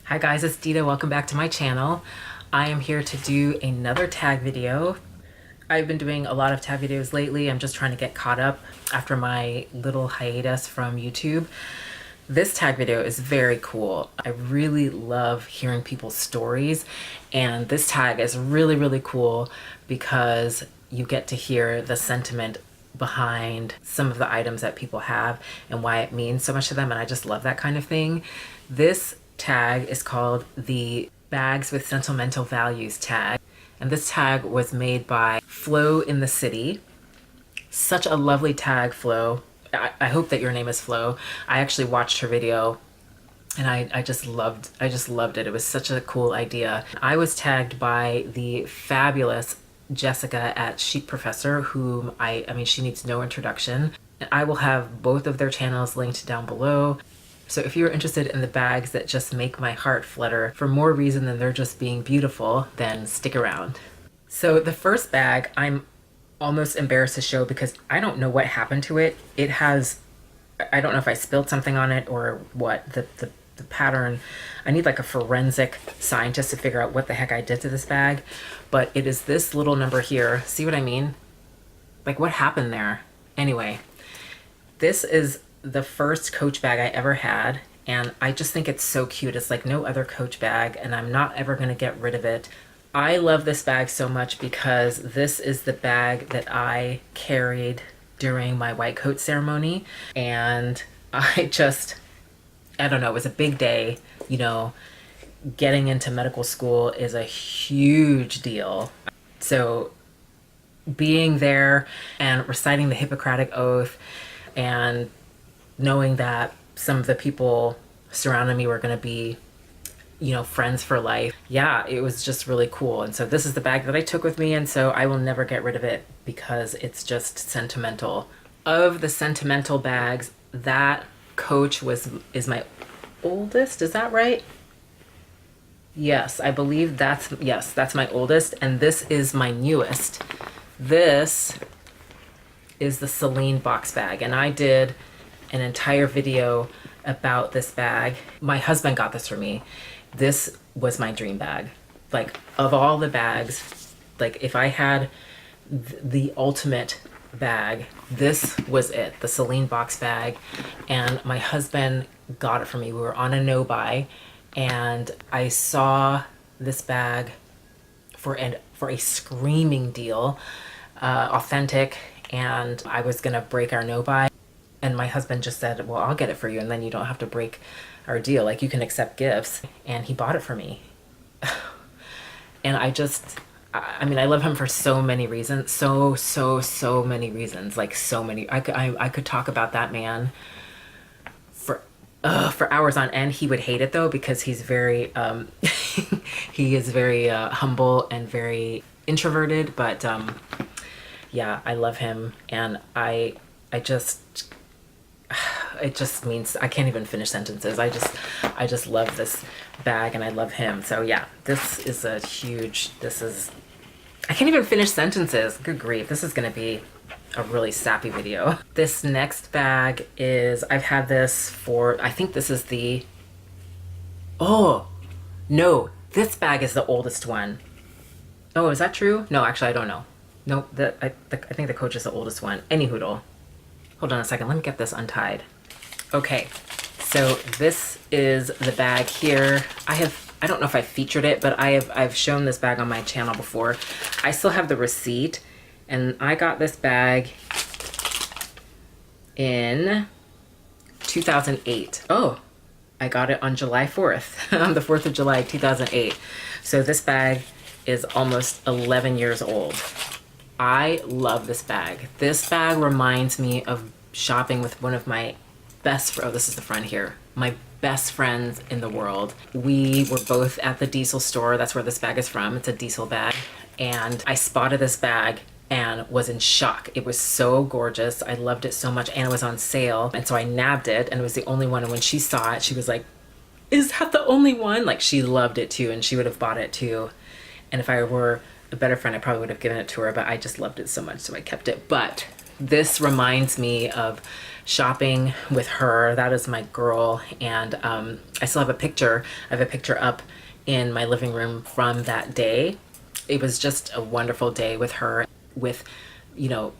Hi guys, it's Dita. Welcome back to my channel. I am here to do another tag video. I've been doing a lot of tag videos lately. I'm just trying to get caught up after my little hiatus from YouTube. This tag video is very cool. I really love hearing people's stories, and this tag is really cool because you get to hear the sentiment behind some of the items that people have and why it means so much to them, and I just love that kind of thing. This tag is called the Bags with Sentimental Values tag, and this tag was made by Flo in the City. Such a lovely tag, Flo. I hope that your name is Flo. I actually watched her video and I just loved it. It was such a cool idea. I was tagged by the fabulous Jessica at Chic Professor, whom I mean, she needs no introduction. I will have both of their channels linked down below. So if you're interested in the bags that just make my heart flutter for more reason than they're just being beautiful, then stick around. So the first bag, I'm almost embarrassed to show because I don't know what happened to it. It has, I don't know if I spilled something on it or what. The pattern, I need like a forensic scientist to figure out what the heck I did to this bag. But it is this little number here. See what I mean? Like, what happened there? Anyway, this is the first Coach bag I ever had, and I just think it's so cute. It's like no other Coach bag, and I'm not ever gonna get rid of it. I love this bag so much because this is the bag that I carried during my white coat ceremony, and I don't know, it was a big day. You know, getting into medical school is a huge deal. So being there and reciting the Hippocratic Oath and knowing that some of the people surrounding me were going to be, you know, friends for life. Yeah, it was just really cool. And so this is the bag that I took with me, and so I will never get rid of it because it's just sentimental. Of the sentimental bags, that Coach is my oldest. Is that right? Yes, I believe that's my oldest, and this is my newest. This is the Saline box bag, and I did an entire video about this bag. My husband got this for me. This was my dream bag. Like, of all the bags, like if I had the ultimate bag, this was it, the Saline box bag. And my husband got it for me. We were on a no-buy, and I saw this bag for a screaming deal, authentic, and I was gonna break our no-buy. And my husband just said, well, I'll get it for you, and then you don't have to break our deal. Like, you can accept gifts. And he bought it for me. And I mean, I love him for so many reasons. So many reasons. Like, so many. I could talk about that man for hours on end. He would hate it, though, because he's very, he is very humble and very introverted. But yeah, I love him. And it just means I can't even finish sentences. I just love this bag, and I love him. So yeah, this is I can't even finish sentences. Good grief. This is going to be a really sappy video. This next bag is, I've had this for, I think this is oh, no, this bag is the oldest one. Oh, is that true? No, actually, I don't know. Nope, I think the Coach is the oldest one. Any hoodle. Hold on a second, let me get this untied. Okay, so this is the bag here. I don't know if I featured it, but I've shown this bag on my channel before. I still have the receipt, and I got this bag in 2008. Oh, I got it on July 4th, on the 4th of July, 2008. So this bag is almost 11 years old. I love this bag. This bag reminds me of shopping with one of my best, oh, this is the front here, my best friends in the world. We were both at the Diesel store. That's where this bag is from. It's a Diesel bag. And I spotted this bag and was in shock. It was so gorgeous. I loved it so much, and it was on sale. And so I nabbed it, and it was the only one. And when she saw it, she was like, is that the only one? Like, she loved it too, and she would have bought it too. And if I were a better friend, I probably would have given it to her, but I just loved it so much, so I kept it. But This reminds me of shopping with her. That is my girl. And I still have a picture. I have a picture up in my living room from that day. It was just a wonderful day with her, with, you know,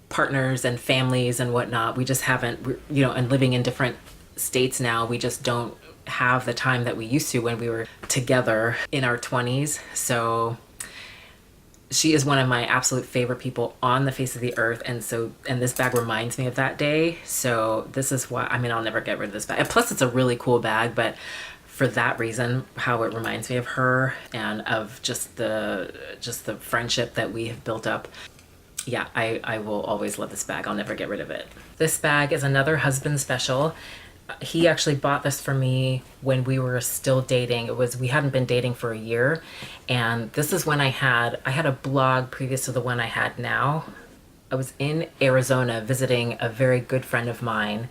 partners and families and whatnot. We just haven't, you know, and living in different states now, we just don't have the time that we used to when we were together in our 20s. So she is one of my absolute favorite people on the face of the earth. And this bag reminds me of that day. So this is why, I mean, I'll never get rid of this bag. And plus it's a really cool bag, but for that reason, how it reminds me of her and of just the friendship that we have built up. Yeah, I will always love this bag. I'll never get rid of it. This bag is another husband special. He actually bought this for me when we were still dating. We hadn't been dating for a year. And this is when I had a blog previous to the one I had now. I was in Arizona visiting a very good friend of mine,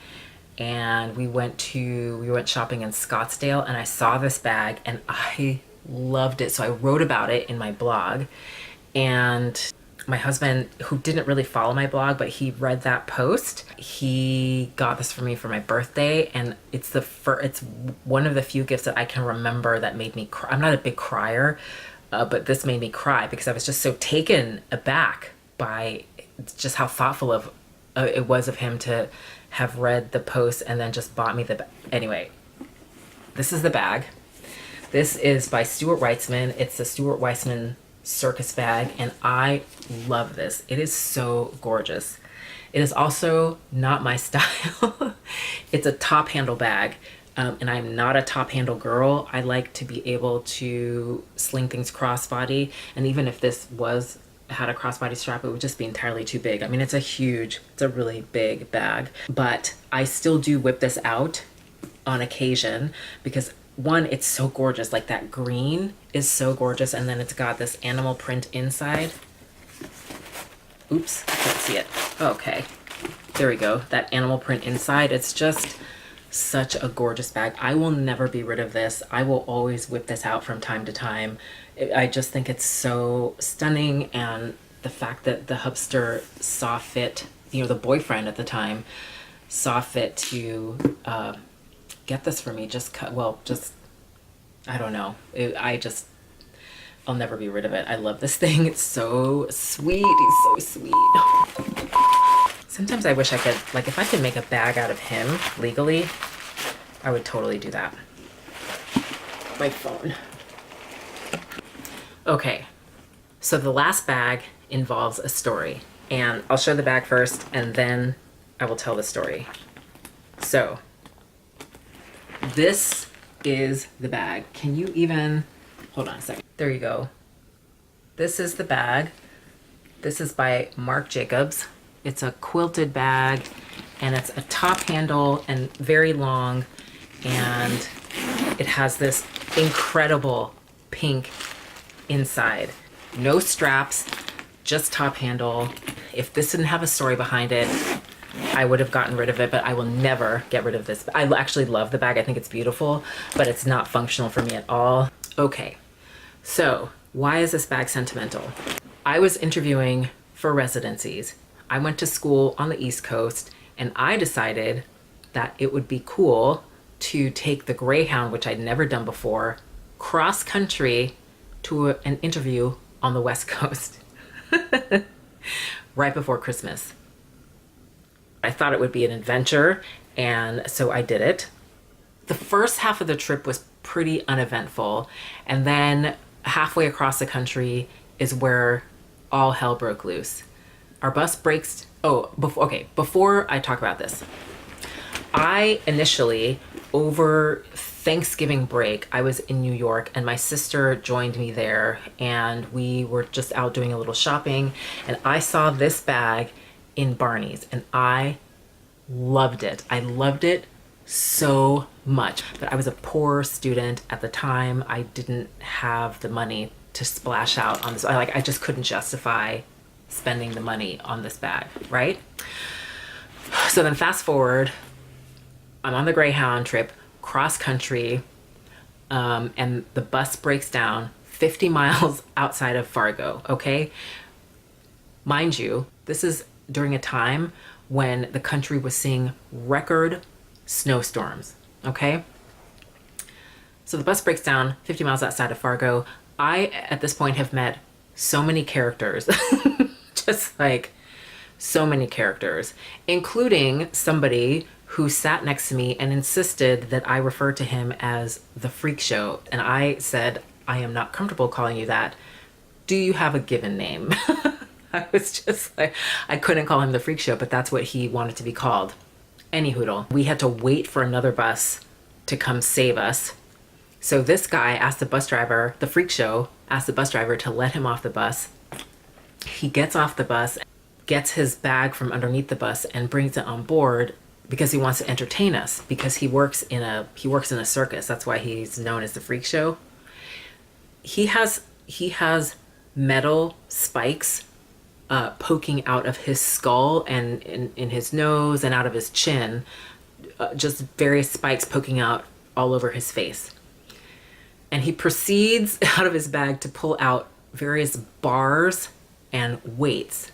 and we went shopping in Scottsdale, and I saw this bag and I loved it. So I wrote about it in my blog, and my husband, who didn't really follow my blog, but he read that post, he got this for me for my birthday, and it's one of the few gifts that I can remember that made me cry. I'm not a big crier, but this made me cry because I was just so taken aback by just how thoughtful it was of him to have read the post and then just bought me the bag. Anyway, this is the bag. This is by Stuart Weitzman. It's the Stuart Weitzman Circus bag, and I love this. It is so gorgeous. It is also not my style. It's a top handle bag, and I'm not a top handle girl. I like to be able to sling things crossbody, and even if this had a crossbody strap, it would just be entirely too big. I mean, it's a really big bag, but I still do whip this out on occasion because one, it's so gorgeous. Like that green is so gorgeous, and then it's got this animal print inside. Oops, I can't see it. Okay, there we go. That animal print inside. It's just such a gorgeous bag. I will never be rid of this. I will always whip this out from time to time. I just think it's so stunning, and the fact that the hubster saw fit, you know, the boyfriend at the time saw fit to get this for me. I don't know. I'll never be rid of it. I love this thing. It's so sweet. He's so sweet. Sometimes I wish I could, like, if I could make a bag out of him legally, I would totally do that. My phone. Okay, so the last bag involves a story, and I'll show the bag first and then I will tell the story. So this is the bag. Can you even, hold on a second. There you go. This is the bag. This is by Marc Jacobs. It's a quilted bag, and it's a top handle and very long, and it has this incredible pink inside. No straps, just top handle. If this didn't have a story behind it, I would have gotten rid of it, but I will never get rid of this. I actually love the bag. I think it's beautiful, but it's not functional for me at all. Okay, so why is this bag sentimental? I was interviewing for residencies. I went to school on the East Coast, and I decided that it would be cool to take the Greyhound, which I'd never done before, cross country to an interview on the West Coast right before Christmas. I thought it would be an adventure, and so I did it. The first half of the trip was pretty uneventful, and then halfway across the country is where all hell broke loose. Our bus breaks. Before I talk about this, I initially, over Thanksgiving break, I was in New York, and my sister joined me there, and we were just out doing a little shopping, and I saw this bag in Barneys, and I loved it. I loved it so much, but I was a poor student at the time. I didn't have the money to splash out on this. I just couldn't justify spending the money on this bag, right? So then fast forward, I'm on the Greyhound trip, cross country, and the bus breaks down 50 miles outside of Fargo, okay? Mind you, this is during a time when the country was seeing record snowstorms, okay? So the bus breaks down 50 miles outside of Fargo. I, at this point, have met so many characters, just like so many characters, including somebody who sat next to me and insisted that I refer to him as the Freak Show. And I said, I am not comfortable calling you that. Do you have a given name? I was just like, I couldn't call him the Freak Show, but that's what he wanted to be called. Any hoodle. We had to wait for another bus to come save us. So this guy asked the bus driver, the Freak Show, asked the bus driver to let him off the bus. He gets off the bus, gets his bag from underneath the bus and brings it on board because he wants to entertain us, because he works in a circus. That's why he's known as the Freak Show. He has metal spikes poking out of his skull and in his nose and out of his chin, just various spikes poking out all over his face. And he proceeds out of his bag to pull out various bars and weights.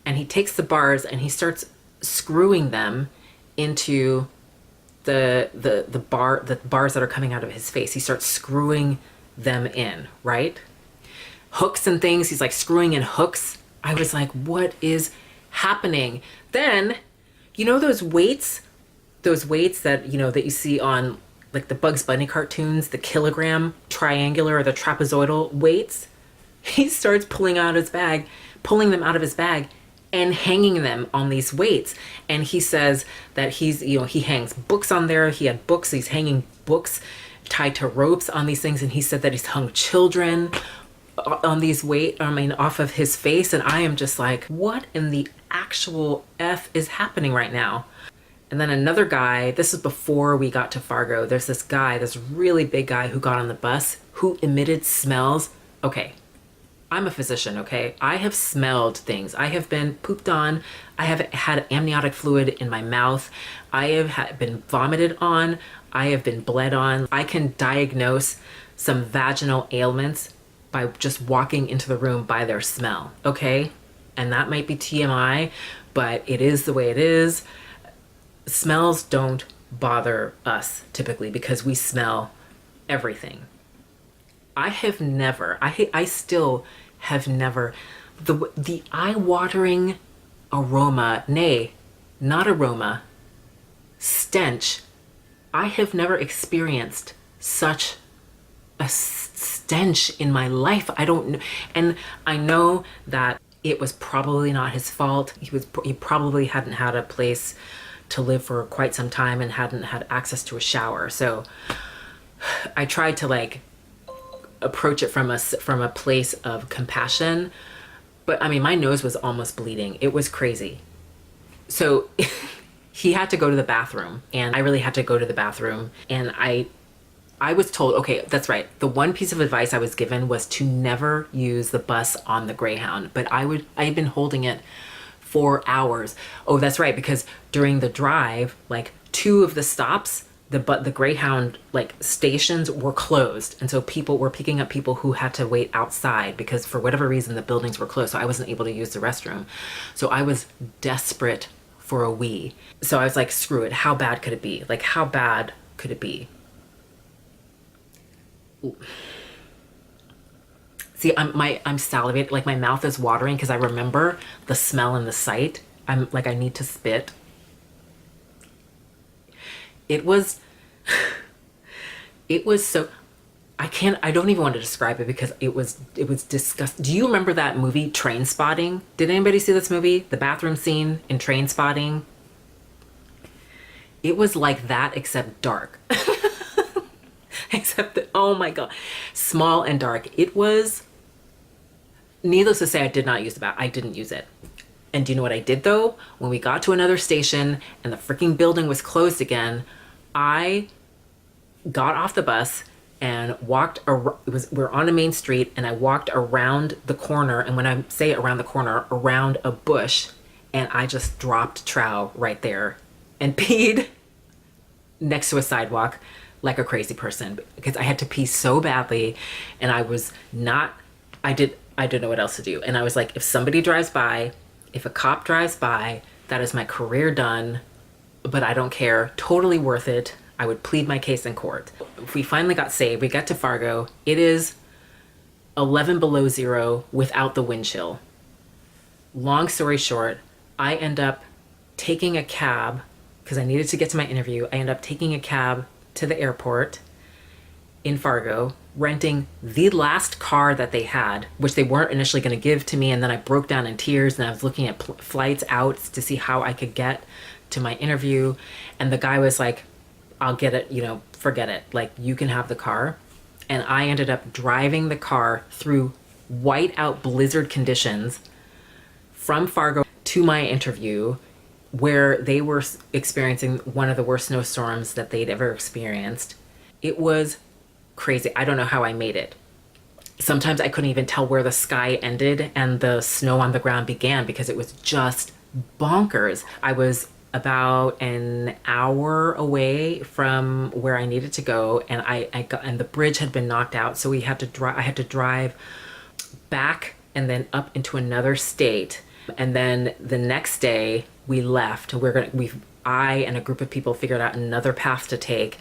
And he takes the bars and he starts screwing them into the bars that are coming out of his face. He starts screwing them in, right? Hooks and things. He's like screwing in hooks. I was like, what is happening? Then, you know those weights that, you know, that you see on like the Bugs Bunny cartoons, the kilogram, triangular, or the trapezoidal weights? He starts pulling them out of his bag and hanging them on these weights. And he says that he hangs books on there. He had books, he's hanging books tied to ropes on these things. And he said that he's hung children on these off of his face. And I am just like, what in the actual F is happening right now? And then another guy, this is before we got to Fargo, there's this guy, this really big guy who got on the bus who emitted smells. Okay, I'm a physician, okay? I have smelled things. I have been pooped on. I have had amniotic fluid in my mouth. I have been vomited on. I have been bled on. I can diagnose some vaginal ailments by just walking into the room by their smell, okay? And that might be TMI, but it is the way it is. Smells don't bother us typically because we smell everything. I still have never, the eye-watering aroma, nay, not aroma, stench. I have never experienced such a stench in my life. I don't know. And I know that it was probably not his fault. He probably hadn't had a place to live for quite some time and hadn't had access to a shower. So I tried to like approach it from a place of compassion, but I mean, my nose was almost bleeding. It was crazy. So he had to go to the bathroom, and I really had to go to the bathroom. And I was told, okay, that's right. The one piece of advice I was given was to never use the bus on the Greyhound, but I had been holding it for hours. Oh, that's right, because during the drive, like 2 of the stops, the Greyhound like stations were closed, and so people were picking up people who had to wait outside because for whatever reason the buildings were closed, so I wasn't able to use the restroom. So I was desperate for a wee. So I was like, screw it. How bad could it be? Like, how bad could it be? Ooh. See, I'm salivating, like my mouth is watering because I remember the smell and the sight. I'm like, I need to spit. It was so, I don't even want to describe it because it was disgusting. Do you remember that movie, Train Spotting? Did anybody see this movie? The bathroom scene in Train Spotting? It was like that, except dark. Except that, oh my God, small and dark. It was, needless to say, I did not use the bath. I didn't use it. And do you know what I did though? When we got to another station and the freaking building was closed again, I got off the bus and walked around. We're on a main street, and I walked around the corner. And when I say around the corner, around a bush, and I just dropped trow right there and peed next to a sidewalk like a crazy person because I had to pee so badly, and I didn't know what else to do. And I was like, if somebody drives by, If a cop drives by, that is my career done, but I don't care. Totally worth it. I would plead my case in court. If we finally got saved, we got to Fargo. It is 11 below zero without the wind chill. Long story short, I end up taking a cab because I needed to get to my interview. I end up taking a cab to the airport in Fargo, renting the last car that they had, which they weren't initially going to give to me. And then I broke down in tears and I was looking at flights out to see how I could get to my interview. And the guy was like, I'll get it, you know, forget it. Like, you can have the car. And I ended up driving the car through whiteout blizzard conditions from Fargo to my interview, where they were experiencing one of the worst snowstorms that they'd ever experienced. It was crazy. I don't know how I made it. Sometimes I couldn't even tell where the sky ended and the snow on the ground began because it was just bonkers. I was about an hour away from where I needed to go, and and the bridge had been knocked out, so we had to drive. I had to drive back and then up into another state, and then the next day we left. I and a group of people figured out another path to take,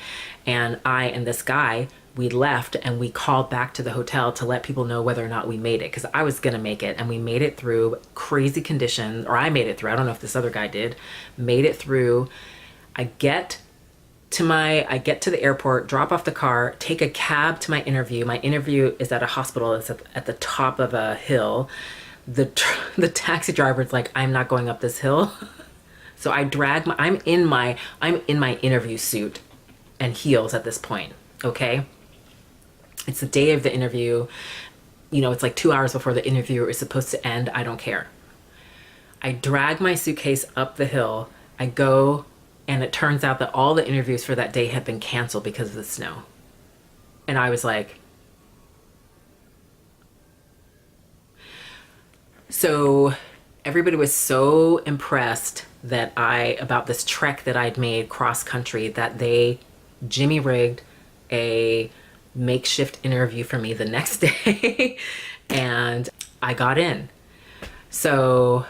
and I and this guy, we left and we called back to the hotel to let people know whether or not we made it, because I was gonna make it, and we made it through crazy conditions, or I made it through. I don't know if this other guy did. Made it through. I get to the airport, drop off the car, take a cab to my interview. My interview is at a hospital. It's at the top of a hill. The taxi driver's like, I'm not going up this hill. So I drag I'm in my interview suit and heels at this point. Okay. It's the day of the interview. You know, it's like 2 hours before the interview is supposed to end. I don't care. I drag my suitcase up the hill. I go, and it turns out that all the interviews for that day had been canceled because of the snow. And I was like, so everybody was so impressed about this trek that I'd made cross country that they Jimmy rigged a makeshift interview for me the next day. And I got in. So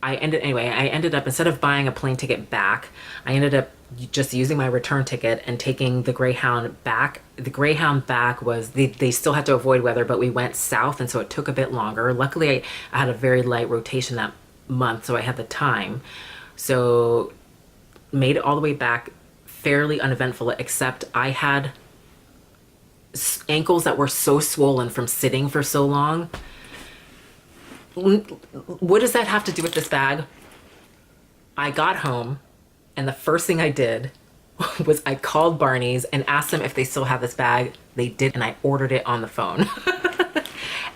I ended up, instead of buying a plane ticket back, I ended up just using my return ticket and taking the Greyhound back. The Greyhound back was, they still had to avoid weather, but we went south, and so it took a bit longer. Luckily, I had a very light rotation that month, so I had the time. So made it all the way back, fairly uneventful, except I had ankles that were so swollen from sitting for so long. What does that have to do with this bag? I got home, and the first thing I did was I called Barneys and asked them if they still have this bag. They did, and I ordered it on the phone.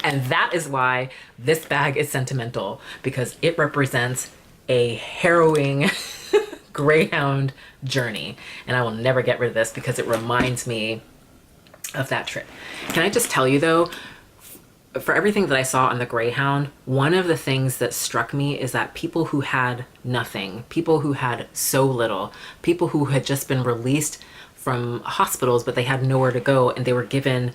And that is why this bag is sentimental, because it represents a harrowing Greyhound journey. And I will never get rid of this because it reminds me of that trip. Can I just tell you though, for everything that I saw on the Greyhound, one of the things that struck me is that people who had nothing, people who had so little, people who had just been released from hospitals, but they had nowhere to go, and they were given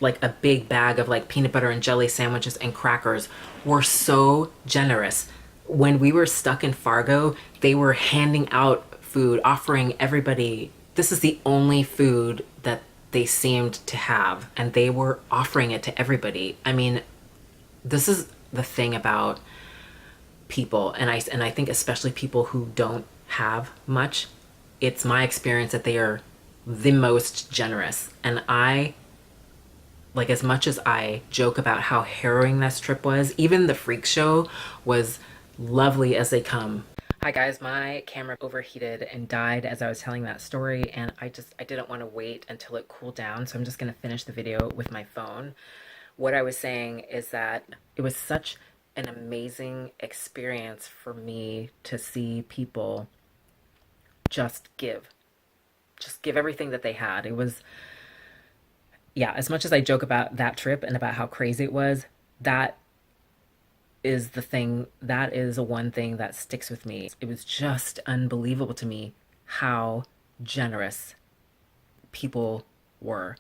like a big bag of like peanut butter and jelly sandwiches and crackers, were so generous. When we were stuck in Fargo, they were handing out food, offering everybody, this is the only food that they seemed to have, and they were offering it to everybody. I mean, this is the thing about people, and I think especially people who don't have much. It's my experience that they are the most generous. And I, like, as much as I joke about how harrowing this trip was, even the freak show was lovely as they come. Hi guys, my camera overheated and died as I was telling that story, and I didn't want to wait until it cooled down, so I'm just going to finish the video with my phone. What I was saying is that it was such an amazing experience for me to see people just give everything that they had. It was, yeah, as much as I joke about that trip and about how crazy it was, that is one thing that sticks with me. It was just unbelievable to me how generous people were.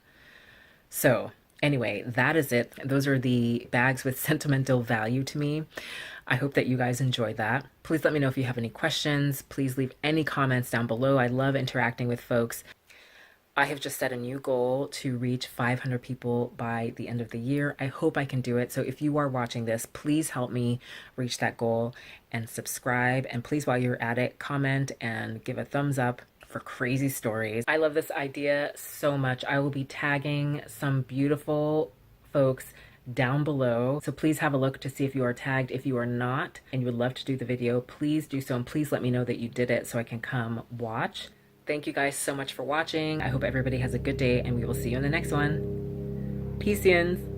So Anyway, that is it. Those are the bags with sentimental value to me. I hope that you guys enjoyed that. Please let me know if you have any questions. Please leave any comments down below. I love interacting with folks. I have just set a new goal to reach 500 people by the end of the year. I hope I can do it. So if you are watching this, please help me reach that goal and subscribe. And please, while you're at it, comment and give a thumbs up for crazy stories. I love this idea so much. I will be tagging some beautiful folks down below. So please have a look to see if you are tagged. If you are not and you would love to do the video, please do so. And please let me know that you did it so I can come watch. Thank you guys so much for watching. I hope everybody has a good day and we will see you in the next one. Peace-ians.